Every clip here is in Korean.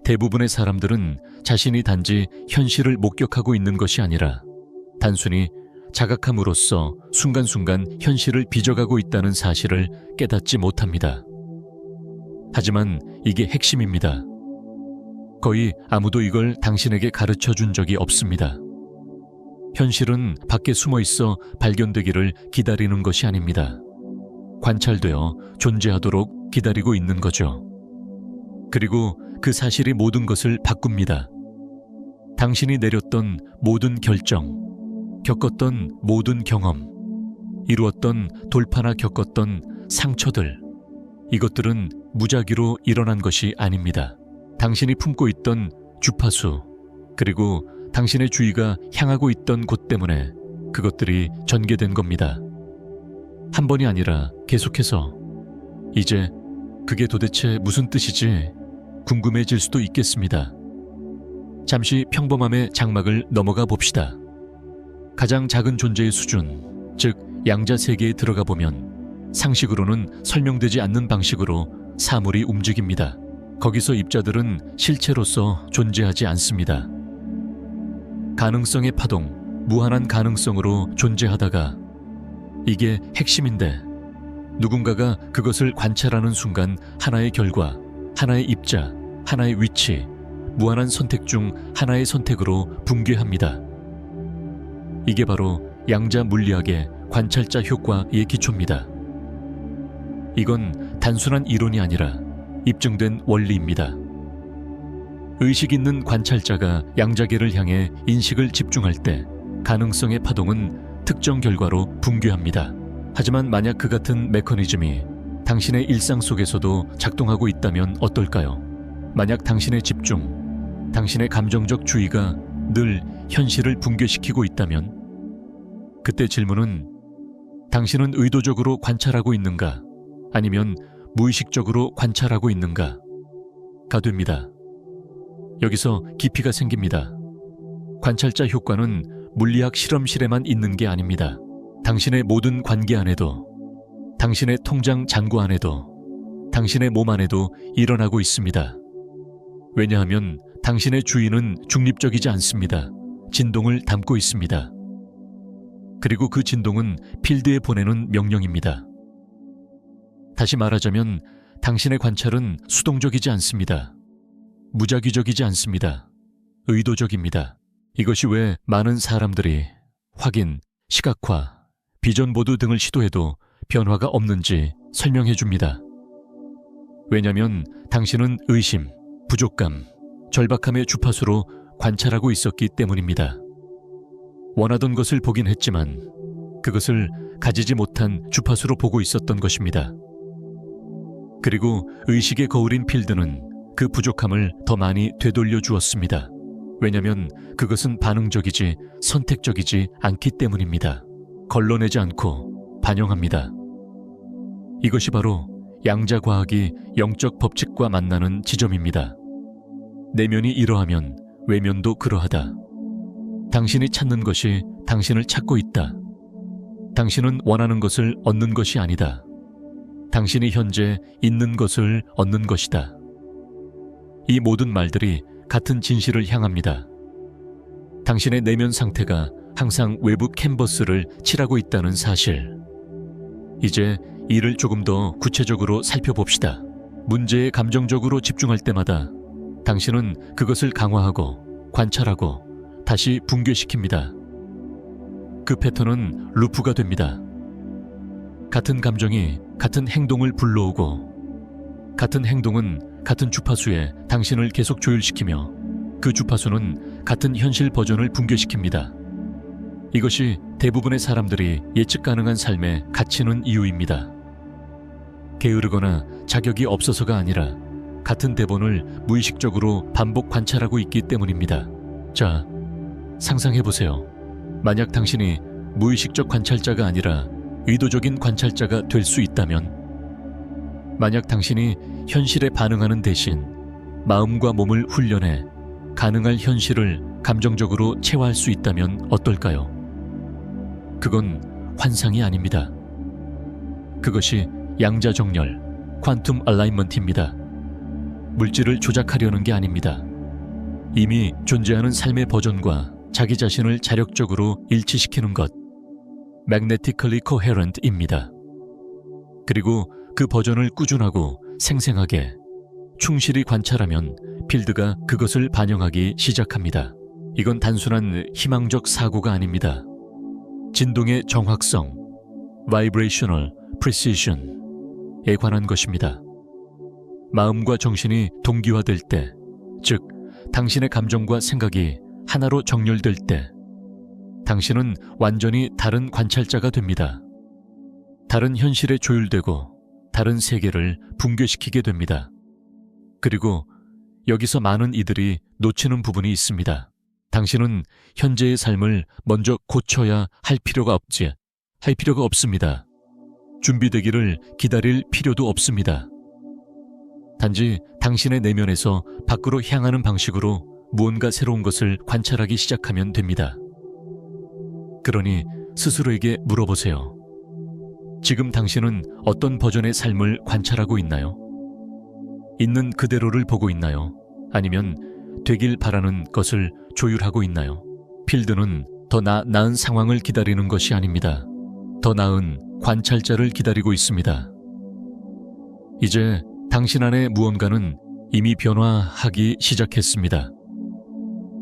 대부분의 사람들은 자신이 단지 현실을 목격하고 있는 것이 아니라 단순히 자각함으로써 순간순간 현실을 빚어가고 있다는 사실을 깨닫지 못합니다. 하지만 이게 핵심입니다. 거의 아무도 이걸 당신에게 가르쳐 준 적이 없습니다. 현실은 밖에 숨어 있어 발견되기를 기다리는 것이 아닙니다. 관찰되어 존재하도록 기다리고 있는 거죠. 그리고 그 사실이 모든 것을 바꿉니다. 당신이 내렸던 모든 결정, 겪었던 모든 경험, 이루었던 돌파나 겪었던 상처들, 이것들은 무작위로 일어난 것이 아닙니다. 당신이 품고 있던 주파수, 그리고 당신의 주의가 향하고 있던 곳 때문에 그것들이 전개된 겁니다. 한 번이 아니라 계속해서. 이제 그게 도대체 무슨 뜻이지 궁금해질 수도 있겠습니다. 잠시 평범함의 장막을 넘어가 봅시다. 가장 작은 존재의 수준, 즉 양자 세계에 들어가 보면 상식으로는 설명되지 않는 방식으로 사물이 움직입니다. 거기서 입자들은 실체로서 존재하지 않습니다. 가능성의 파동, 무한한 가능성으로 존재하다가 이게 핵심인데 누군가가 그것을 관찰하는 순간 하나의 결과, 하나의 입자, 하나의 위치, 무한한 선택 중 하나의 선택으로 붕괴합니다. 이게 바로 양자 물리학의 관찰자 효과의 기초입니다. 이건 단순한 이론이 아니라 입증된 원리입니다. 의식 있는 관찰자가 양자계를 향해 인식을 집중할 때 가능성의 파동은 특정 결과로 붕괴합니다. 하지만 만약 그 같은 메커니즘이 당신의 일상 속에서도 작동하고 있다면 어떨까요? 만약 당신의 집중, 당신의 감정적 주의가 늘 현실을 붕괴시키고 있다면 그때 질문은 당신은 의도적으로 관찰하고 있는가 아니면 무의식적으로 관찰하고 있는가가 됩니다. 여기서 깊이가 생깁니다. 관찰자 효과는 물리학 실험실에만 있는 게 아닙니다. 당신의 모든 관계 안에도, 당신의 통장 잔고 안에도, 당신의 몸 안에도 일어나고 있습니다. 왜냐하면 당신의 주의는 중립적이지 않습니다. 진동을 담고 있습니다. 그리고 그 진동은 필드에 보내는 명령입니다. 다시 말하자면 당신의 관찰은 수동적이지 않습니다. 무작위적이지 않습니다. 의도적입니다. 이것이 왜 많은 사람들이 확인, 시각화, 비전보드 등을 시도해도 변화가 없는지 설명해 줍니다. 왜냐하면 당신은 의심, 부족감, 절박함의 주파수로 관찰하고 있었기 때문입니다. 원하던 것을 보긴 했지만 그것을 가지지 못한 주파수로 보고 있었던 것입니다. 그리고 의식의 거울인 필드는 그 부족함을 더 많이 되돌려 주었습니다. 왜냐하면 그것은 반응적이지 선택적이지 않기 때문입니다. 걸러내지 않고 반영합니다. 이것이 바로 양자과학이 영적 법칙과 만나는 지점입니다. 내면이 이러하면 외면도 그러하다. 당신이 찾는 것이 당신을 찾고 있다. 당신은 원하는 것을 얻는 것이 아니다. 당신이 현재 있는 것을 얻는 것이다. 이 모든 말들이 같은 진실을 향합니다. 당신의 내면 상태가 항상 외부 캔버스를 칠하고 있다는 사실. 이제 이를 조금 더 구체적으로 살펴봅시다. 문제에 감정적으로 집중할 때마다 당신은 그것을 강화하고 관찰하고 다시 붕괴시킵니다. 그 패턴은 루프가 됩니다. 같은 감정이 같은 행동을 불러오고 같은 행동은 같은 주파수에 당신을 계속 조율시키며 그 주파수는 같은 현실 버전을 붕괴시킵니다. 이것이 대부분의 사람들이 예측 가능한 삶에 갇히는 이유입니다. 게으르거나 자격이 없어서가 아니라 같은 대본을 무의식적으로 반복 관찰하고 있기 때문입니다. 자, 상상해보세요. 만약 당신이 무의식적 관찰자가 아니라 의도적인 관찰자가 될 수 있다면, 만약 당신이 현실에 반응하는 대신 마음과 몸을 훈련해 가능할 현실을 감정적으로 체화할 수 있다면 어떨까요? 그건 환상이 아닙니다. 그것이 양자정렬, 퀀텀 얼라이먼트입니다. 물질을 조작하려는 게 아닙니다. 이미 존재하는 삶의 버전과 자기 자신을 자력적으로 일치시키는 것, magnetically coherent입니다. 그리고 그 버전을 꾸준하고 생생하게 충실히 관찰하면 필드가 그것을 반영하기 시작합니다. 이건 단순한 희망적 사고가 아닙니다. 진동의 정확성, vibrational precision에 관한 것입니다. 마음과 정신이 동기화될 때, 즉 당신의 감정과 생각이 하나로 정렬될 때, 당신은 완전히 다른 관찰자가 됩니다. 다른 현실에 조율되고 다른 세계를 붕괴시키게 됩니다. 그리고 여기서 많은 이들이 놓치는 부분이 있습니다. 당신은 현재의 삶을 먼저 고쳐야 할 필요가 없습니다. 준비되기를 기다릴 필요도 없습니다. 단지 당신의 내면에서 밖으로 향하는 방식으로 무언가 새로운 것을 관찰하기 시작하면 됩니다. 그러니 스스로에게 물어보세요. 지금 당신은 어떤 버전의 삶을 관찰하고 있나요? 있는 그대로를 보고 있나요? 아니면 되길 바라는 것을 조율하고 있나요? 필드는 더 나은 상황을 기다리는 것이 아닙니다. 더 나은 관찰자를 기다리고 있습니다. 이제 당신 안의 무언가는 이미 변화하기 시작했습니다.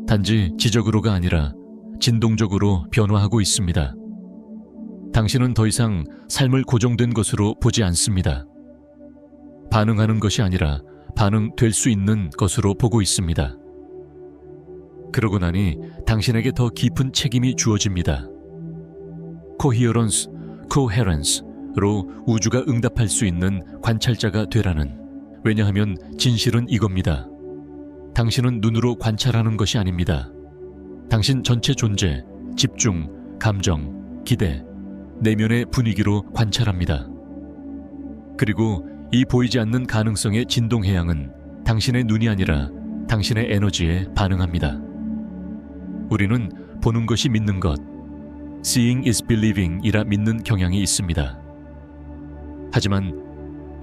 단지 지적으로가 아니라 진동적으로 변화하고 있습니다. 당신은 더 이상 삶을 고정된 것으로 보지 않습니다. 반응하는 것이 아니라 반응될 수 있는 것으로 보고 있습니다. 그러고 나니 당신에게 더 깊은 책임이 주어집니다. coherence로 우주가 응답할 수 있는 관찰자가 되라는. 왜냐하면 진실은 이겁니다. 당신은 눈으로 관찰하는 것이 아닙니다. 당신 전체 존재, 집중, 감정, 기대, 내면의 분위기로 관찰합니다. 그리고 이 보이지 않는 가능성의 진동 해양은 당신의 눈이 아니라 당신의 에너지에 반응합니다. 우리는 보는 것이 믿는 것, seeing is believing 이라 믿는 경향이 있습니다. 하지만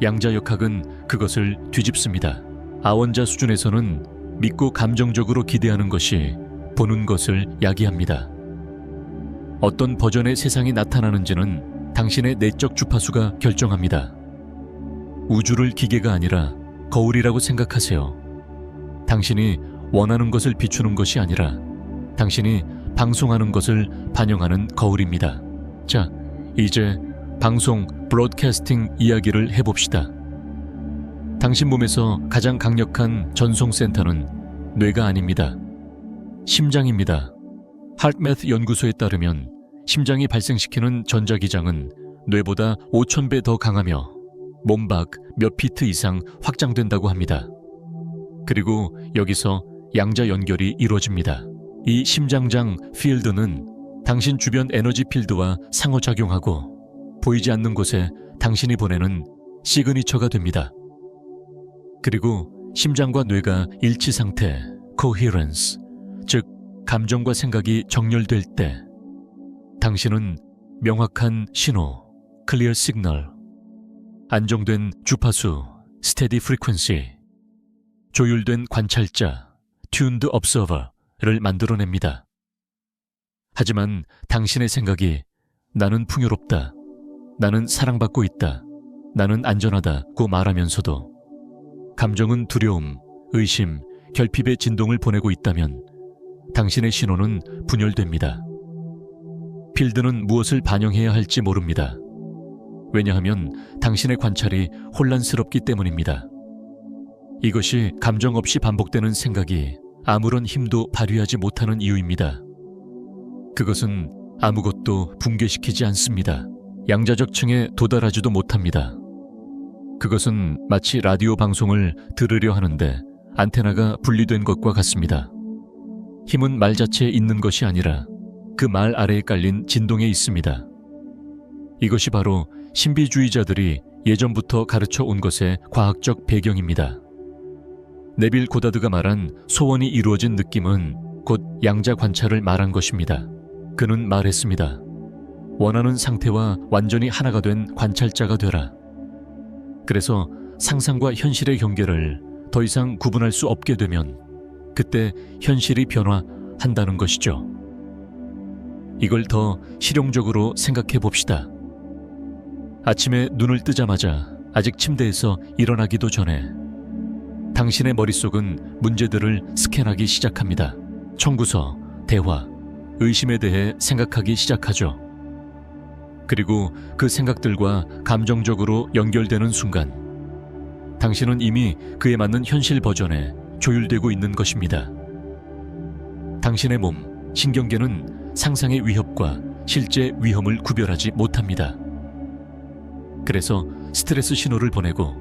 양자역학은 그것을 뒤집습니다. 아원자 수준에서는 믿고 감정적으로 기대하는 것이 보는 것을 야기합니다. 어떤 버전의 세상이 나타나는지는 당신의 내적 주파수가 결정합니다. 우주를 기계가 아니라 거울이라고 생각하세요. 당신이 원하는 것을 비추는 것이 아니라 당신이 방송하는 것을 반영하는 거울입니다. 자, 이제 방송, 브로드캐스팅 이야기를 해봅시다. 당신 몸에서 가장 강력한 전송센터는 뇌가 아닙니다. 심장입니다. 하트매트 연구소에 따르면 심장이 발생시키는 전자기장은 뇌보다 5,000배 더 강하며 몸 밖 몇 피트 이상 확장된다고 합니다. 그리고 여기서 양자 연결이 이루어집니다. 이 심장장 필드는 당신 주변 에너지 필드와 상호작용하고 보이지 않는 곳에 당신이 보내는 시그니처가 됩니다. 그리고 심장과 뇌가 일치 상태, coherence, 즉 감정과 생각이 정렬될 때 당신은 명확한 신호, clear signal, 안정된 주파수, steady frequency, 조율된 관찰자, tuned observer를 만들어냅니다. 하지만 당신의 생각이 나는 풍요롭다, 나는 사랑받고 있다, 나는 안전하다고 말하면서도 감정은 두려움, 의심, 결핍의 진동을 보내고 있다면 당신의 신호는 분열됩니다. 필드는 무엇을 반영해야 할지 모릅니다. 왜냐하면 당신의 관찰이 혼란스럽기 때문입니다. 이것이 감정 없이 반복되는 생각이 아무런 힘도 발휘하지 못하는 이유입니다. 그것은 아무것도 붕괴시키지 않습니다. 양자적 층에 도달하지도 못합니다. 그것은 마치 라디오 방송을 들으려 하는데 안테나가 분리된 것과 같습니다. 힘은 말 자체에 있는 것이 아니라 그 말 아래에 깔린 진동에 있습니다. 이것이 바로 신비주의자들이 예전부터 가르쳐 온 것의 과학적 배경입니다. 네빌 고다드가 말한 소원이 이루어진 느낌은 곧 양자 관찰을 말한 것입니다. 그는 말했습니다. 원하는 상태와 완전히 하나가 된 관찰자가 되라. 그래서 상상과 현실의 경계를 더 이상 구분할 수 없게 되면 그때 현실이 변화한다는 것이죠. 이걸 더 실용적으로 생각해 봅시다. 아침에 눈을 뜨자마자 아직 침대에서 일어나기도 전에 당신의 머릿속은 문제들을 스캔하기 시작합니다. 청구서, 대화, 의심에 대해 생각하기 시작하죠. 그리고 그 생각들과 감정적으로 연결되는 순간 당신은 이미 그에 맞는 현실 버전에 조율되고 있는 것입니다. 당신의 몸, 신경계는 상상의 위협과 실제 위험을 구별하지 못합니다. 그래서 스트레스 신호를 보내고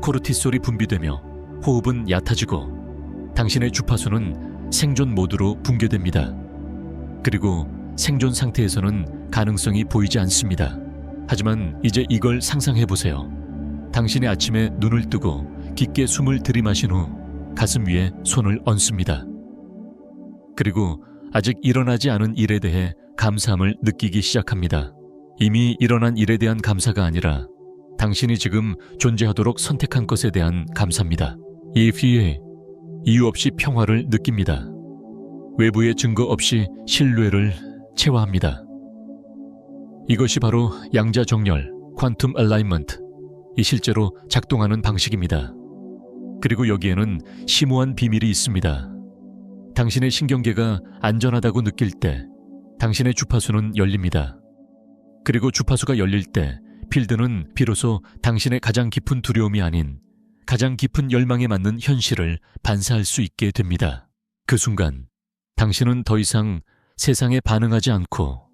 코르티솔이 분비되며 호흡은 얕아지고 당신의 주파수는 생존 모드로 붕괴됩니다. 그리고 생존 상태에서는 가능성이 보이지 않습니다. 하지만 이제 이걸 상상해 보세요. 당신이 아침에 눈을 뜨고 깊게 숨을 들이마신 후 가슴 위에 손을 얹습니다. 그리고 아직 일어나지 않은 일에 대해 감사함을 느끼기 시작합니다. 이미 일어난 일에 대한 감사가 아니라 당신이 지금 존재하도록 선택한 것에 대한 감사입니다. 이 뒤에 이유 없이 평화를 느낍니다. 외부의 증거 없이 신뢰를 체화합니다. 이것이 바로 양자 정렬, 퀀텀 얼라이먼트, 이 실제로 작동하는 방식입니다. 그리고 여기에는 심오한 비밀이 있습니다. 당신의 신경계가 안전하다고 느낄 때 당신의 주파수는 열립니다. 그리고 주파수가 열릴 때 필드는 비로소 당신의 가장 깊은 두려움이 아닌 가장 깊은 열망에 맞는 현실을 반사할 수 있게 됩니다. 그 순간 당신은 더 이상 세상에 반응하지 않고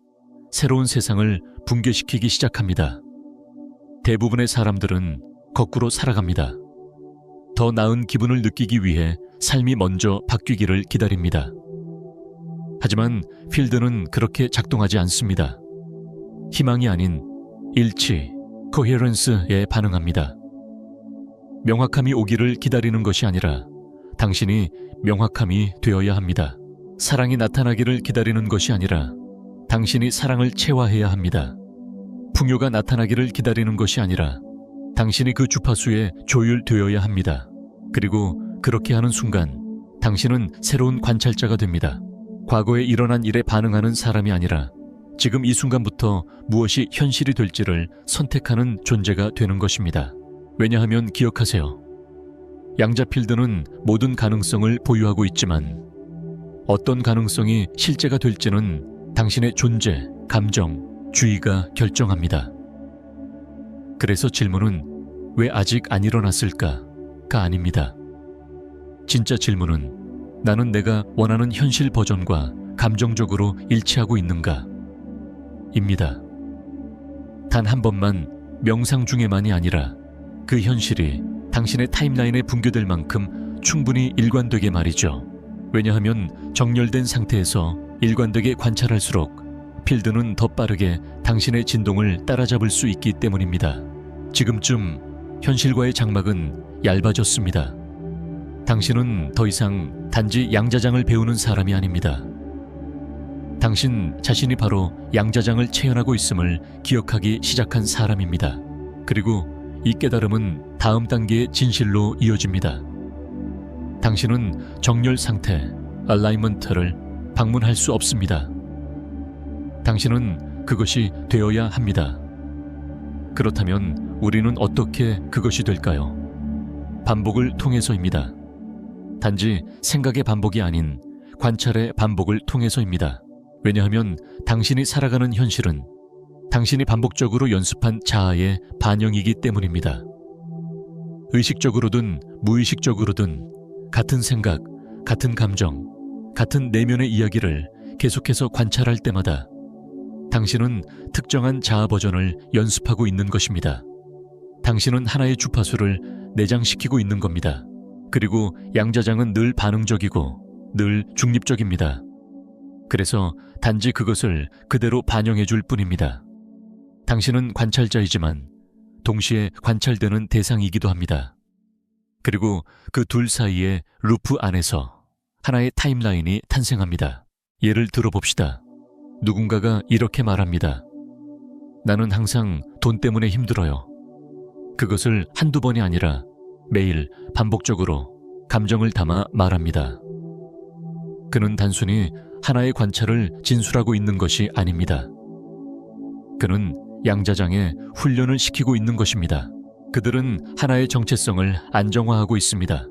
새로운 세상을 붕괴시키기 시작합니다. 대부분의 사람들은 거꾸로 살아갑니다. 더 나은 기분을 느끼기 위해 삶이 먼저 바뀌기를 기다립니다. 하지만 필드는 그렇게 작동하지 않습니다. 희망이 아닌 일치, 코헤런스에 반응합니다. 명확함이 오기를 기다리는 것이 아니라 당신이 명확함이 되어야 합니다. 사랑이 나타나기를 기다리는 것이 아니라 당신이 사랑을 체화해야 합니다. 풍요가 나타나기를 기다리는 것이 아니라 당신이 그 주파수에 조율되어야 합니다. 그리고 그렇게 하는 순간 당신은 새로운 관찰자가 됩니다. 과거에 일어난 일에 반응하는 사람이 아니라 지금 이 순간부터 무엇이 현실이 될지를 선택하는 존재가 되는 것입니다. 왜냐하면 기억하세요. 양자 필드는 모든 가능성을 보유하고 있지만 어떤 가능성이 실제가 될지는 당신의 존재, 감정, 주의가 결정합니다. 그래서 질문은 왜 아직 안 일어났을까가 아닙니다. 진짜 질문은 나는 내가 원하는 현실 버전과 감정적으로 일치하고 있는가? 입니다. 단 한 번만 명상 중에만이 아니라 그 현실이 당신의 타임라인에 붕괴될 만큼 충분히 일관되게 말이죠. 왜냐하면 정렬된 상태에서 일관되게 관찰할수록 필드는 더 빠르게 당신의 진동을 따라잡을 수 있기 때문입니다. 지금쯤 현실과의 장막은 얇아졌습니다. 당신은 더 이상 단지 양자장을 배우는 사람이 아닙니다. 당신 자신이 바로 양자장을 체현하고 있음을 기억하기 시작한 사람입니다. 그리고 이 깨달음은 다음 단계의 진실로 이어집니다. 당신은 정렬 상태, 얼라이먼트를 방문할 수 없습니다. 당신은 그것이 되어야 합니다. 그렇다면 우리는 어떻게 그것이 될까요? 반복을 통해서입니다. 단지 생각의 반복이 아닌 관찰의 반복을 통해서입니다. 왜냐하면 당신이 살아가는 현실은 당신이 반복적으로 연습한 자아의 반영이기 때문입니다. 의식적으로든 무의식적으로든 같은 생각, 같은 감정, 같은 내면의 이야기를 계속해서 관찰할 때마다 당신은 특정한 자아 버전을 연습하고 있는 것입니다. 당신은 하나의 주파수를 내장시키고 있는 겁니다. 그리고 양자장은 늘 반응적이고 늘 중립적입니다. 그래서 단지 그것을 그대로 반영해 줄 뿐입니다. 당신은 관찰자이지만 동시에 관찰되는 대상이기도 합니다. 그리고 그 둘 사이의 루프 안에서 하나의 타임라인이 탄생합니다. 예를 들어봅시다. 누군가가 이렇게 말합니다. 나는 항상 돈 때문에 힘들어요. 그것을 한두 번이 아니라 매일 반복적으로 감정을 담아 말합니다. 그는 단순히 하나의 관찰을 진술하고 있는 것이 아닙니다. 그는 양자장에 훈련을 시키고 있는 것입니다. 그들은 하나의 정체성을 안정화하고 있습니다.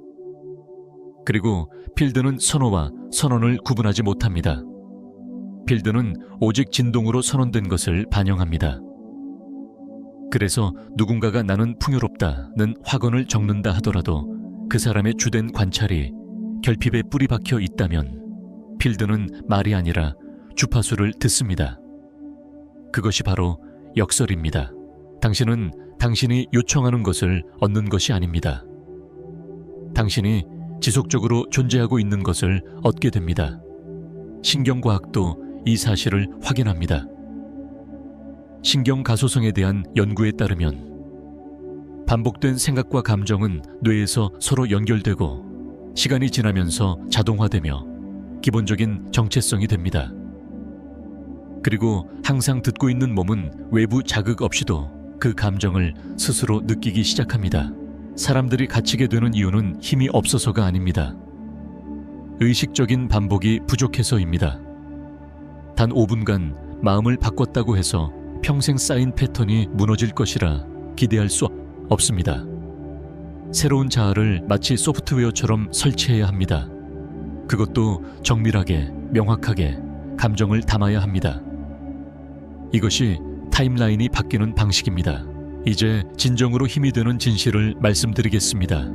그리고 필드는 선호와 선언을 구분하지 못합니다. 필드는 오직 진동으로 선언된 것을 반영합니다. 그래서 누군가가 나는 풍요롭다는 확언을 적는다 하더라도 그 사람의 주된 관찰이 결핍에 뿌리 박혀 있다면 필드는 말이 아니라 주파수를 듣습니다. 그것이 바로 역설입니다. 당신은 당신이 요청하는 것을 얻는 것이 아닙니다. 당신이 지속적으로 존재하고 있는 것을 얻게 됩니다. 신경과학도 이 사실을 확인합니다. 신경가소성에 대한 연구에 따르면 반복된 생각과 감정은 뇌에서 서로 연결되고 시간이 지나면서 자동화되며 기본적인 정체성이 됩니다. 그리고 항상 듣고 있는 몸은 외부 자극 없이도 그 감정을 스스로 느끼기 시작합니다. 사람들이 갇히게 되는 이유는 힘이 없어서가 아닙니다. 의식적인 반복이 부족해서입니다. 단 5분간 마음을 바꿨다고 해서 평생 쌓인 패턴이 무너질 것이라 기대할 수 없습니다. 새로운 자아를 마치 소프트웨어처럼 설치해야 합니다. 그것도 정밀하게, 명확하게 감정을 담아야 합니다. 이것이 타임라인이 바뀌는 방식입니다. 이제 진정으로 힘이 되는 진실을 말씀드리겠습니다.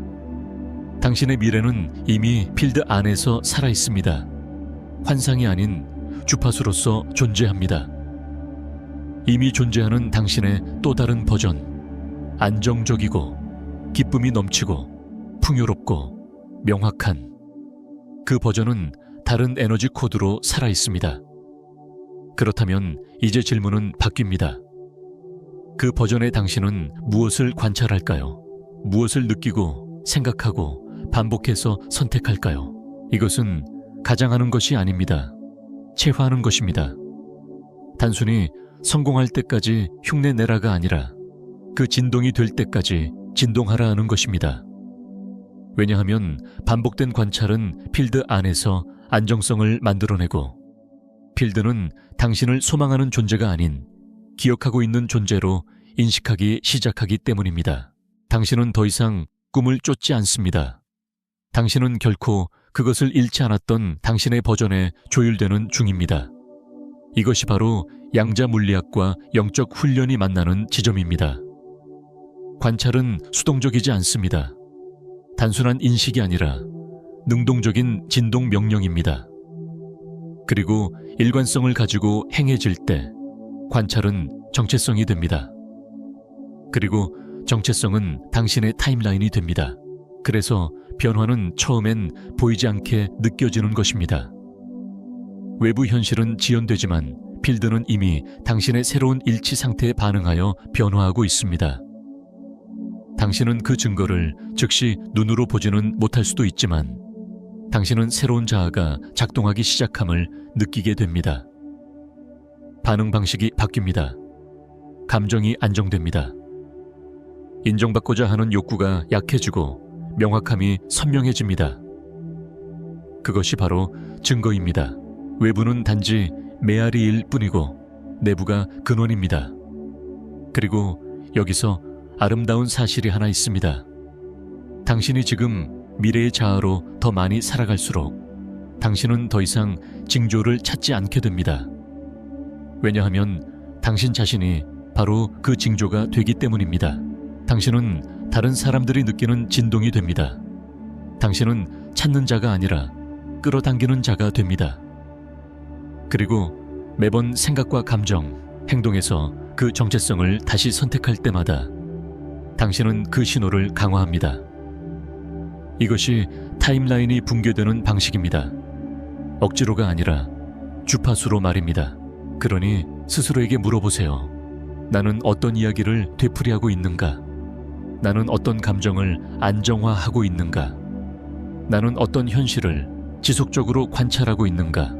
당신의 미래는 이미 필드 안에서 살아있습니다. 환상이 아닌 주파수로서 존재합니다. 이미 존재하는 당신의 또 다른 버전, 안정적이고 기쁨이 넘치고 풍요롭고 명확한 그 버전은 다른 에너지 코드로 살아있습니다. 그렇다면 이제 질문은 바뀝니다. 그 버전의 당신은 무엇을 관찰할까요? 무엇을 느끼고 생각하고 반복해서 선택할까요? 이것은 가장하는 것이 아닙니다. 체화하는 것입니다. 단순히 성공할 때까지 흉내내라가 아니라 그 진동이 될 때까지 진동하라 하는 것입니다. 왜냐하면 반복된 관찰은 필드 안에서 안정성을 만들어내고 필드는 당신을 소망하는 존재가 아닌 기억하고 있는 존재로 인식하기 시작하기 때문입니다. 당신은 더 이상 꿈을 쫓지 않습니다. 당신은 결코 그것을 잃지 않았던 당신의 버전에 조율되는 중입니다. 이것이 바로 양자 물리학과 영적 훈련이 만나는 지점입니다. 관찰은 수동적이지 않습니다. 단순한 인식이 아니라 능동적인 진동 명령입니다. 그리고 일관성을 가지고 행해질 때 관찰은 정체성이 됩니다. 그리고 정체성은 당신의 타임라인이 됩니다. 그래서 변화는 처음엔 보이지 않게 느껴지는 것입니다. 외부 현실은 지연되지만 필드는 이미 당신의 새로운 일치 상태에 반응하여 변화하고 있습니다. 당신은 그 증거를 즉시 눈으로 보지는 못할 수도 있지만 당신은 새로운 자아가 작동하기 시작함을 느끼게 됩니다. 반응 방식이 바뀝니다. 감정이 안정됩니다. 인정받고자 하는 욕구가 약해지고 명확함이 선명해집니다. 그것이 바로 증거입니다. 외부는 단지 메아리일 뿐이고 내부가 근원입니다. 그리고 여기서 아름다운 사실이 하나 있습니다. 당신이 지금 미래의 자아로 더 많이 살아갈수록 당신은 더 이상 징조를 찾지 않게 됩니다. 왜냐하면 당신 자신이 바로 그 징조가 되기 때문입니다. 당신은 다른 사람들이 느끼는 진동이 됩니다. 당신은 찾는 자가 아니라 끌어당기는 자가 됩니다. 그리고 매번 생각과 감정, 행동에서 그 정체성을 다시 선택할 때마다 당신은 그 신호를 강화합니다. 이것이 타임라인이 붕괴되는 방식입니다. 억지로가 아니라 주파수로 말입니다. 그러니 스스로에게 물어보세요. 나는 어떤 이야기를 되풀이하고 있는가? 나는 어떤 감정을 안정화하고 있는가? 나는 어떤 현실을 지속적으로 관찰하고 있는가?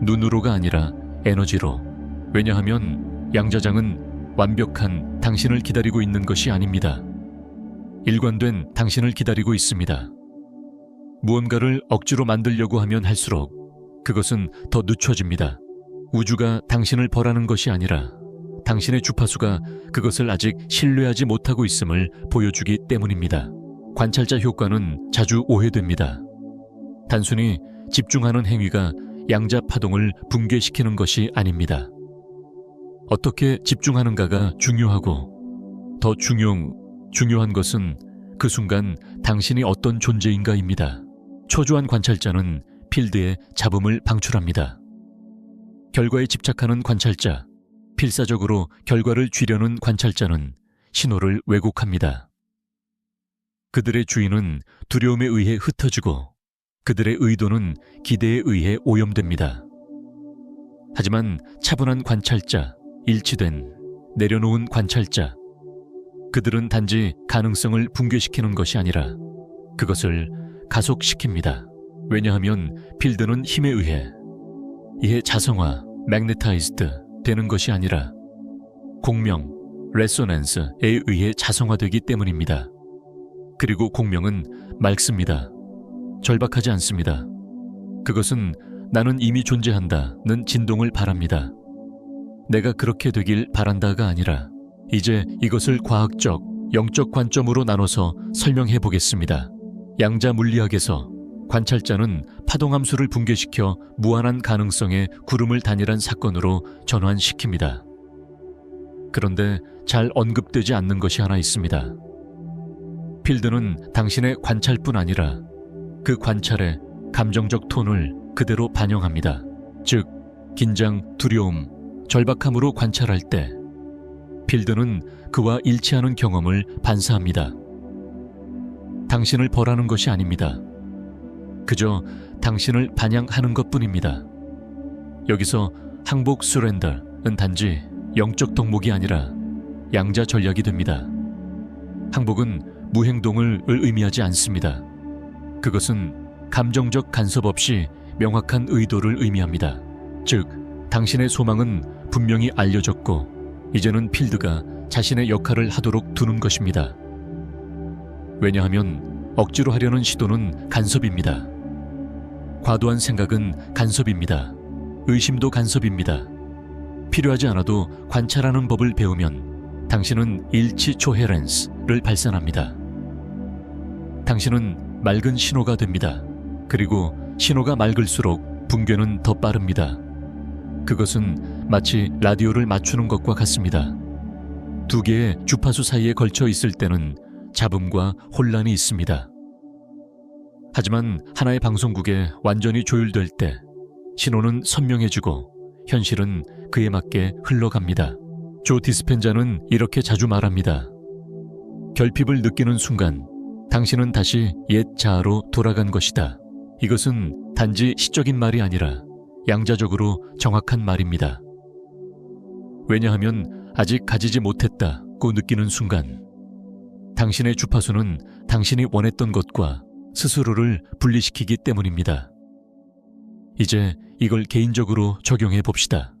눈으로가 아니라 에너지로. 왜냐하면 양자장은 완벽한 당신을 기다리고 있는 것이 아닙니다. 일관된 당신을 기다리고 있습니다. 무언가를 억지로 만들려고 하면 할수록 그것은 더 늦춰집니다. 우주가 당신을 벌하는 것이 아니라 당신의 주파수가 그것을 아직 신뢰하지 못하고 있음을 보여주기 때문입니다. 관찰자 효과는 자주 오해됩니다. 단순히 집중하는 행위가 양자 파동을 붕괴시키는 것이 아닙니다. 어떻게 집중하는가가 중요하고 더 중요한 것은 그 순간 당신이 어떤 존재인가입니다. 초조한 관찰자는 필드에 잡음을 방출합니다. 결과에 집착하는 관찰자, 필사적으로 결과를 쥐려는 관찰자는 신호를 왜곡합니다. 그들의 주의는 두려움에 의해 흩어지고 그들의 의도는 기대에 의해 오염됩니다. 하지만 차분한 관찰자, 일치된, 내려놓은 관찰자, 그들은 단지 가능성을 붕괴시키는 것이 아니라 그것을 가속시킵니다. 왜냐하면 필드는 힘에 의해 이해 자성화, 매그네타이즈드 되는 것이 아니라 공명, 레소넌스에 의해 자성화되기 때문입니다. 그리고 공명은 맑습니다. 절박하지 않습니다. 그것은 나는 이미 존재한다는 진동을 바랍니다. 내가 그렇게 되길 바란다가 아니라 이제 이것을 과학적, 영적 관점으로 나눠서 설명해 보겠습니다. 양자 물리학에서 관찰자는 파동함수를 붕괴시켜 무한한 가능성의 구름을 단일한 사건으로 전환시킵니다. 그런데 잘 언급되지 않는 것이 하나 있습니다. 필드는 당신의 관찰뿐 아니라 그 관찰의 감정적 톤을 그대로 반영합니다. 즉, 긴장, 두려움, 절박함으로 관찰할 때 필드는 그와 일치하는 경험을 반사합니다. 당신을 벌하는 것이 아닙니다. 그저 당신을 반영하는 것뿐입니다. 여기서 항복 서렌더는 단지 영적 덕목이 아니라 양자 전략이 됩니다. 항복은 무행동을 의미하지 않습니다. 그것은 감정적 간섭 없이 명확한 의도를 의미합니다. 즉, 당신의 소망은 분명히 알려졌고 이제는 필드가 자신의 역할을 하도록 두는 것입니다. 왜냐하면 억지로 하려는 시도는 간섭입니다. 과도한 생각은 간섭입니다. 의심도 간섭입니다. 필요하지 않아도 관찰하는 법을 배우면 당신은 일치초헤렌스를 발산합니다. 당신은 맑은 신호가 됩니다. 그리고 신호가 맑을수록 붕괴는 더 빠릅니다. 그것은 마치 라디오를 맞추는 것과 같습니다. 두 개의 주파수 사이에 걸쳐 있을 때는 잡음과 혼란이 있습니다. 하지만 하나의 방송국에 완전히 조율될 때 신호는 선명해지고 현실은 그에 맞게 흘러갑니다. 조 디스펜자는 이렇게 자주 말합니다. 결핍을 느끼는 순간 당신은 다시 옛 자아로 돌아간 것이다. 이것은 단지 시적인 말이 아니라 양자적으로 정확한 말입니다. 왜냐하면 아직 가지지 못했다고 느끼는 순간 당신의 주파수는 당신이 원했던 것과 스스로를 분리시키기 때문입니다. 이제 이걸 개인적으로 적용해 봅시다.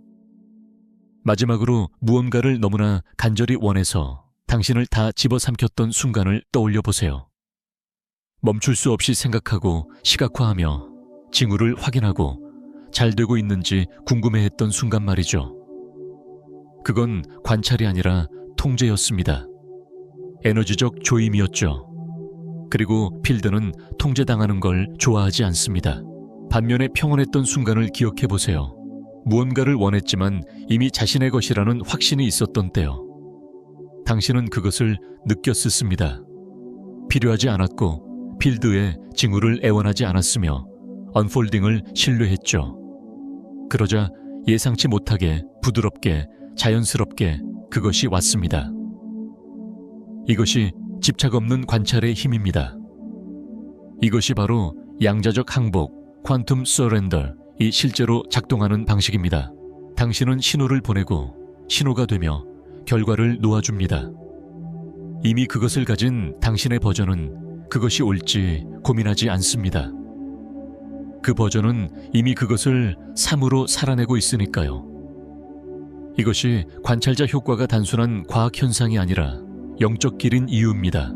마지막으로 무언가를 너무나 간절히 원해서 당신을 다 집어삼켰던 순간을 떠올려 보세요. 멈출 수 없이 생각하고 시각화하며 징후를 확인하고 잘 되고 있는지 궁금해했던 순간 말이죠. 그건 관찰이 아니라 통제였습니다. 에너지적 조임이었죠. 그리고 필드는 통제당하는 걸 좋아하지 않습니다. 반면에 평온했던 순간을 기억해 보세요. 무언가를 원했지만 이미 자신의 것이라는 확신이 있었던 때요. 당신은 그것을 느꼈었습니다. 필요하지 않았고 필드의 징후를 애원하지 않았으며 언폴딩을 신뢰했죠. 그러자 예상치 못하게 부드럽게 자연스럽게 그것이 왔습니다. 이것이 집착 없는 관찰의 힘입니다. 이것이 바로 양자적 항복, 퀀텀 서렌더이 실제로 작동하는 방식입니다. 당신은 신호를 보내고 신호가 되며 결과를 놓아줍니다. 이미 그것을 가진 당신의 버전은 그것이 옳지 고민하지 않습니다. 그 버전은 이미 그것을 삶으로 살아내고 있으니까요. 이것이 관찰자 효과가 단순한 과학 현상이 아니라 영적 길인 이유입니다.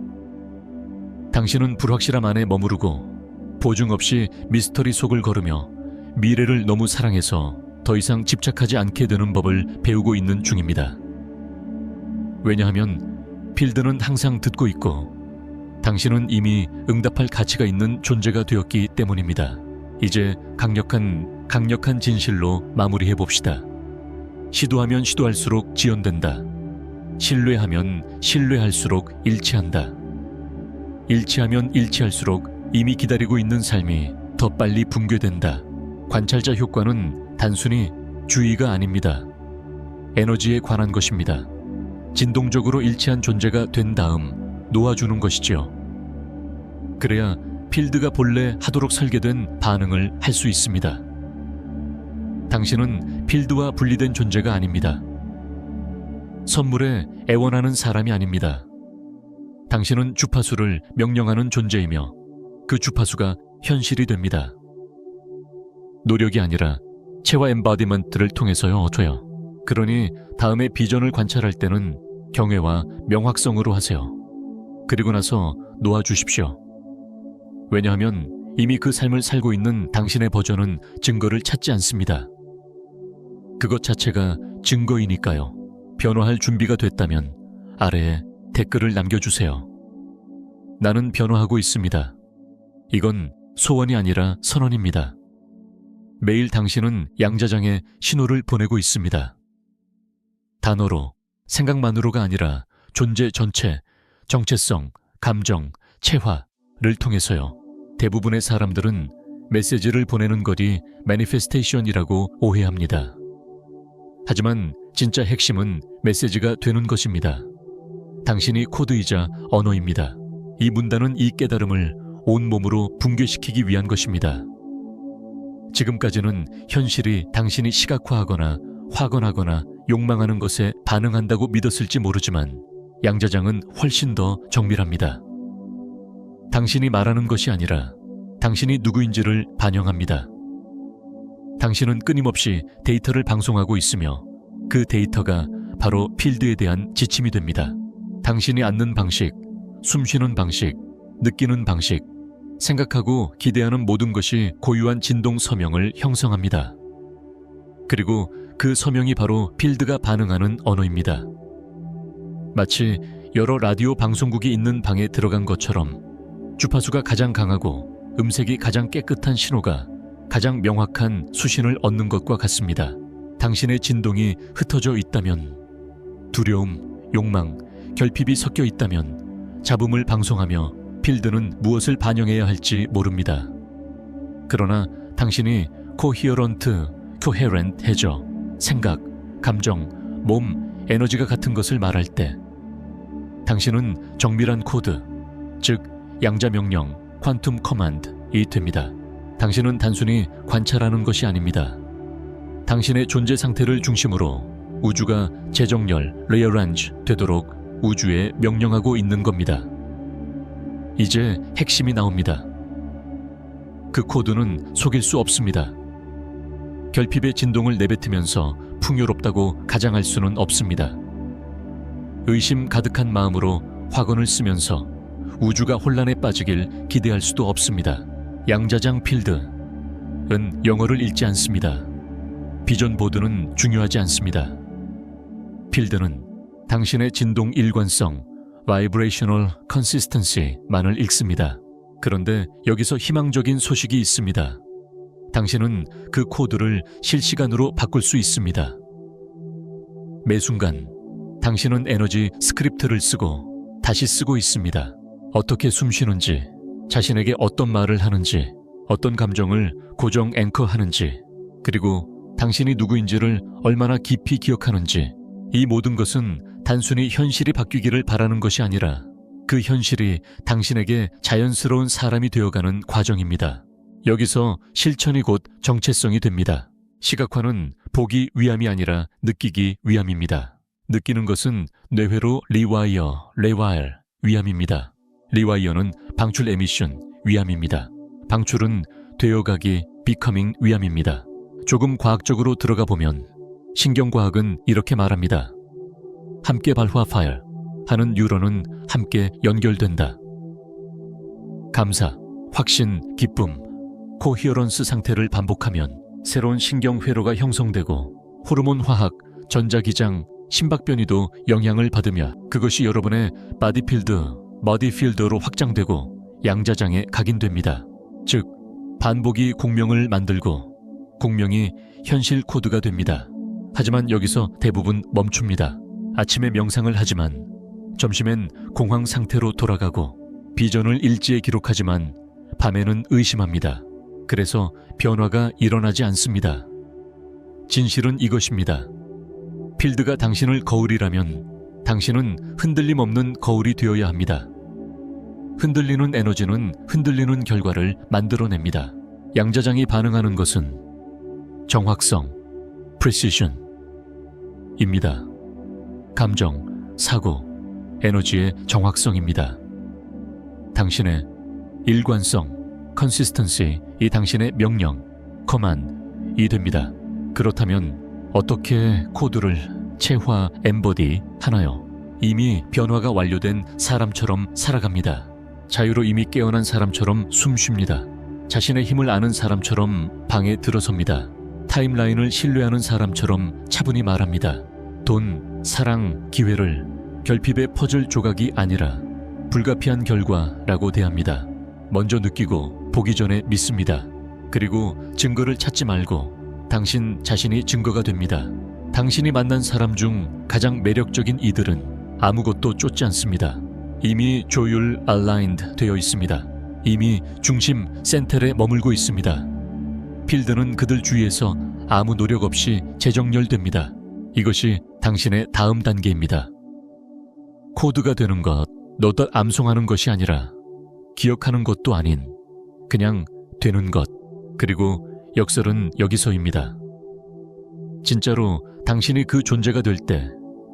당신은 불확실함 안에 머무르고 보증 없이 미스터리 속을 걸으며 미래를 너무 사랑해서 더 이상 집착하지 않게 되는 법을 배우고 있는 중입니다. 왜냐하면 필드는 항상 듣고 있고 당신은 이미 응답할 가치가 있는 존재가 되었기 때문입니다. 이제 강력한 진실로 마무리해 봅시다. 시도하면 시도할수록 지연된다. 신뢰하면 신뢰할수록 일치한다. 일치하면 일치할수록 이미 기다리고 있는 삶이 더 빨리 붕괴된다. 관찰자 효과는 단순히 주의가 아닙니다. 에너지에 관한 것입니다. 진동적으로 일치한 존재가 된 다음 놓아주는 것이지요. 그래야 필드가 본래 하도록 설계된 반응을 할 수 있습니다. 당신은 필드와 분리된 존재가 아닙니다. 선물에 애원하는 사람이 아닙니다. 당신은 주파수를 명령하는 존재이며 그 주파수가 현실이 됩니다. 노력이 아니라 체화 엠바디먼트를 통해서요, 저요. 그러니 다음에 비전을 관찰할 때는 경외와 명확성으로 하세요. 그리고 나서 놓아주십시오. 왜냐하면 이미 그 삶을 살고 있는 당신의 버전은 증거를 찾지 않습니다. 그것 자체가 증거이니까요. 변화할 준비가 됐다면 아래에 댓글을 남겨주세요. 나는 변화하고 있습니다. 이건 소원이 아니라 선언입니다. 매일 당신은 양자장에 신호를 보내고 있습니다. 단어로, 생각만으로가 아니라 존재 전체, 정체성, 감정, 체화를 통해서요. 대부분의 사람들은 메시지를 보내는 것이 매니페스테이션이라고 오해합니다. 하지만 진짜 핵심은 메시지가 되는 것입니다. 당신이 코드이자 언어입니다. 이 문단은 이 깨달음을 온몸으로 붕괴시키기 위한 것입니다. 지금까지는 현실이 당신이 시각화하거나 확언하거나 욕망하는 것에 반응한다고 믿었을지 모르지만 양자장은 훨씬 더 정밀합니다. 당신이 말하는 것이 아니라 당신이 누구인지를 반영합니다. 당신은 끊임없이 데이터를 방송하고 있으며 그 데이터가 바로 필드에 대한 지침이 됩니다. 당신이 앉는 방식, 숨쉬는 방식, 느끼는 방식, 생각하고 기대하는 모든 것이 고유한 진동 서명을 형성합니다. 그리고 그 서명이 바로 필드가 반응하는 언어입니다. 마치 여러 라디오 방송국이 있는 방에 들어간 것처럼 주파수가 가장 강하고 음색이 가장 깨끗한 신호가 가장 명확한 수신을 얻는 것과 같습니다. 당신의 진동이 흩어져 있다면, 두려움, 욕망, 결핍이 섞여 있다면 잡음을 방송하며 필드는 무엇을 반영해야 할지 모릅니다. 그러나 당신이 코헤런트해져 생각, 감정, 몸, 에너지가 같은 것을 말할 때 당신은 정밀한 코드, 즉 양자 명령, 퀀텀 커맨드이 됩니다. 당신은 단순히 관찰하는 것이 아닙니다. 당신의 존재 상태를 중심으로 우주가 재정렬, 리어란지 되도록 우주에 명령하고 있는 겁니다. 이제 핵심이 나옵니다. 그 코드는 속일 수 없습니다. 결핍의 진동을 내뱉으면서 풍요롭다고 가장할 수는 없습니다. 의심 가득한 마음으로 확언을 쓰면서 우주가 혼란에 빠지길 기대할 수도 없습니다. 양자장 필드은 영어를 읽지 않습니다. 비전 보드는 중요하지 않습니다. 필드는 당신의 진동 일관성, Vibrational Consistency만을 읽습니다. 그런데 여기서 희망적인 소식이 있습니다. 당신은 그 코드를 실시간으로 바꿀 수 있습니다. 매 순간 당신은 에너지 스크립트를 쓰고 다시 쓰고 있습니다. 어떻게 숨쉬는지, 자신에게 어떤 말을 하는지, 어떤 감정을 고정 앵커하는지, 그리고 당신이 누구인지를 얼마나 깊이 기억하는지, 이 모든 것은 단순히 현실이 바뀌기를 바라는 것이 아니라 그 현실이 당신에게 자연스러운 사람이 되어가는 과정입니다. 여기서 실천이 곧 정체성이 됩니다. 시각화는 보기 위함이 아니라 느끼기 위함입니다. 느끼는 것은 뇌회로 레와이어 위함입니다. 리와이어는 방출 에미션 위함입니다. 방출은 되어가기 becoming 위함입니다. 조금 과학적으로 들어가 보면 신경과학은 이렇게 말합니다. 함께 발화 파일 하는 뉴런은 함께 연결된다. 감사, 확신, 기쁨, 코히어런스 상태를 반복하면 새로운 신경회로가 형성되고 호르몬 화학, 전자기장, 심박변이도 영향을 받으며 그것이 여러분의 바디필드, 머디필드로 확장되고 양자장에 각인됩니다. 즉, 반복이 공명을 만들고 공명이 현실 코드가 됩니다. 하지만 여기서 대부분 멈춥니다. 아침에 명상을 하지만 점심엔 공황 상태로 돌아가고 비전을 일지에 기록하지만 밤에는 의심합니다. 그래서 변화가 일어나지 않습니다. 진실은 이것입니다. 필드가 당신을 거울이라면 당신은 흔들림 없는 거울이 되어야 합니다. 흔들리는 에너지는 흔들리는 결과를 만들어냅니다. 양자장이 반응하는 것은 정확성, precision입니다. 감정, 사고, 에너지의 정확성입니다. 당신의 일관성, consistency, 이 당신의 명령, command이 됩니다. 그렇다면 어떻게 코드를 체화, embody 하나요? 이미 변화가 완료된 사람처럼 살아갑니다. 자유로 이미 깨어난 사람처럼 숨쉽니다. 자신의 힘을 아는 사람처럼 방에 들어섭니다. 타임라인을 신뢰하는 사람처럼 차분히 말합니다. 돈, 사랑, 기회를 결핍의 퍼즐 조각이 아니라 불가피한 결과라고 대합니다. 먼저 느끼고 보기 전에 믿습니다. 그리고 증거를 찾지 말고 당신 자신이 증거가 됩니다. 당신이 만난 사람 중 가장 매력적인 이들은 아무것도 쫓지 않습니다. 이미 조율 aligned 되어 있습니다. 이미 중심 센터에 머물고 있습니다. 필드는 그들 주위에서 아무 노력 없이 재정렬됩니다. 이것이 당신의 다음 단계입니다. 코드가 되는 것, 너도 암송하는 것이 아니라 기억하는 것도 아닌 그냥 되는 것. 그리고 역설은 여기서입니다. 진짜로 당신이 그 존재가 될 때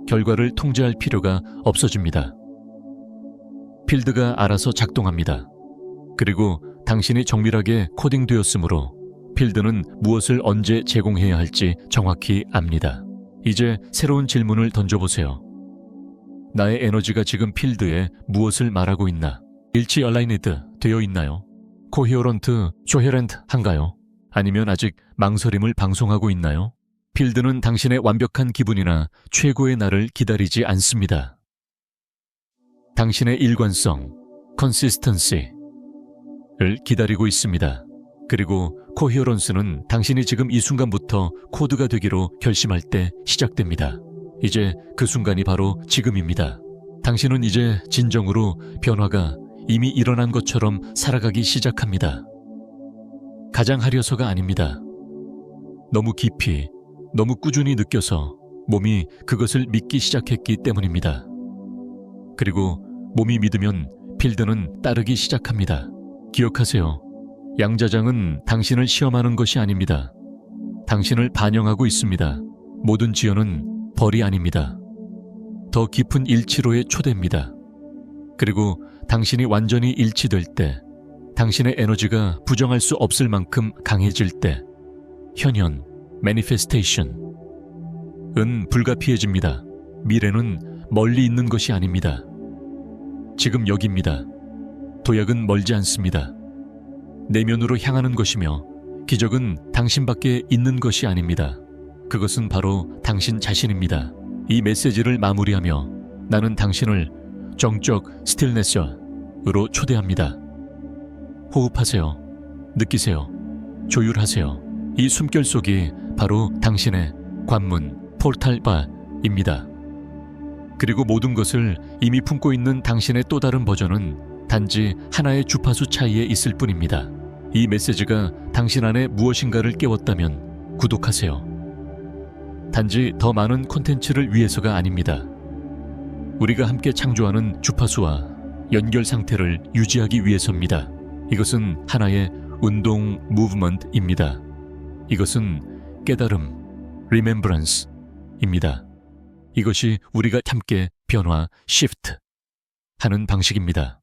결과를 통제할 필요가 없어집니다. 필드가 알아서 작동합니다. 그리고 당신이 정밀하게 코딩되었으므로 필드는 무엇을 언제 제공해야 할지 정확히 압니다. 이제 새로운 질문을 던져보세요. 나의 에너지가 지금 필드에 무엇을 말하고 있나? 일치 얼라이니드 되어 있나요? 코히어런트, 조헤렌트한가요? 아니면 아직 망설임을 방송하고 있나요? 필드는 당신의 완벽한 기분이나 최고의 날을 기다리지 않습니다. 당신의 일관성, consistency를 기다리고 있습니다. 그리고 코히어런스는 당신이 지금 이 순간부터 코드가 되기로 결심할 때 시작됩니다. 이제 그 순간이 바로 지금입니다. 당신은 이제 진정으로 변화가 이미 일어난 것처럼 살아가기 시작합니다. 가장 하려서가 아닙니다. 너무 깊이, 너무 꾸준히 느껴서 몸이 그것을 믿기 시작했기 때문입니다. 그리고 몸이 믿으면 필드는 따르기 시작합니다. 기억하세요. 양자장은 당신을 시험하는 것이 아닙니다. 당신을 반영하고 있습니다. 모든 지연은 벌이 아닙니다. 더 깊은 일치로의 초대입니다. 그리고 당신이 완전히 일치될 때, 당신의 에너지가 부정할 수 없을 만큼 강해질 때, 현현, manifestation은 불가피해집니다. 미래는 멀리 있는 것이 아닙니다. 지금 여기입니다. 도약은 멀지 않습니다. 내면으로 향하는 것이며 기적은 당신밖에 있는 것이 아닙니다. 그것은 바로 당신 자신입니다. 이 메시지를 마무리하며 나는 당신을 정적 스틸네스로 초대합니다. 호흡하세요. 느끼세요. 조율하세요. 이 숨결 속이 바로 당신의 관문, 포탈바입니다. 그리고 모든 것을 이미 품고 있는 당신의 또 다른 버전은 단지 하나의 주파수 차이에 있을 뿐입니다. 이 메시지가 당신 안에 무엇인가를 깨웠다면 구독하세요. 단지 더 많은 콘텐츠를 위해서가 아닙니다. 우리가 함께 창조하는 주파수와 연결 상태를 유지하기 위해서입니다. 이것은 하나의 운동 무브먼트입니다. 이것은 깨달음, remembrance입니다. 이것이 우리가 함께 변화, shift 하는 방식입니다.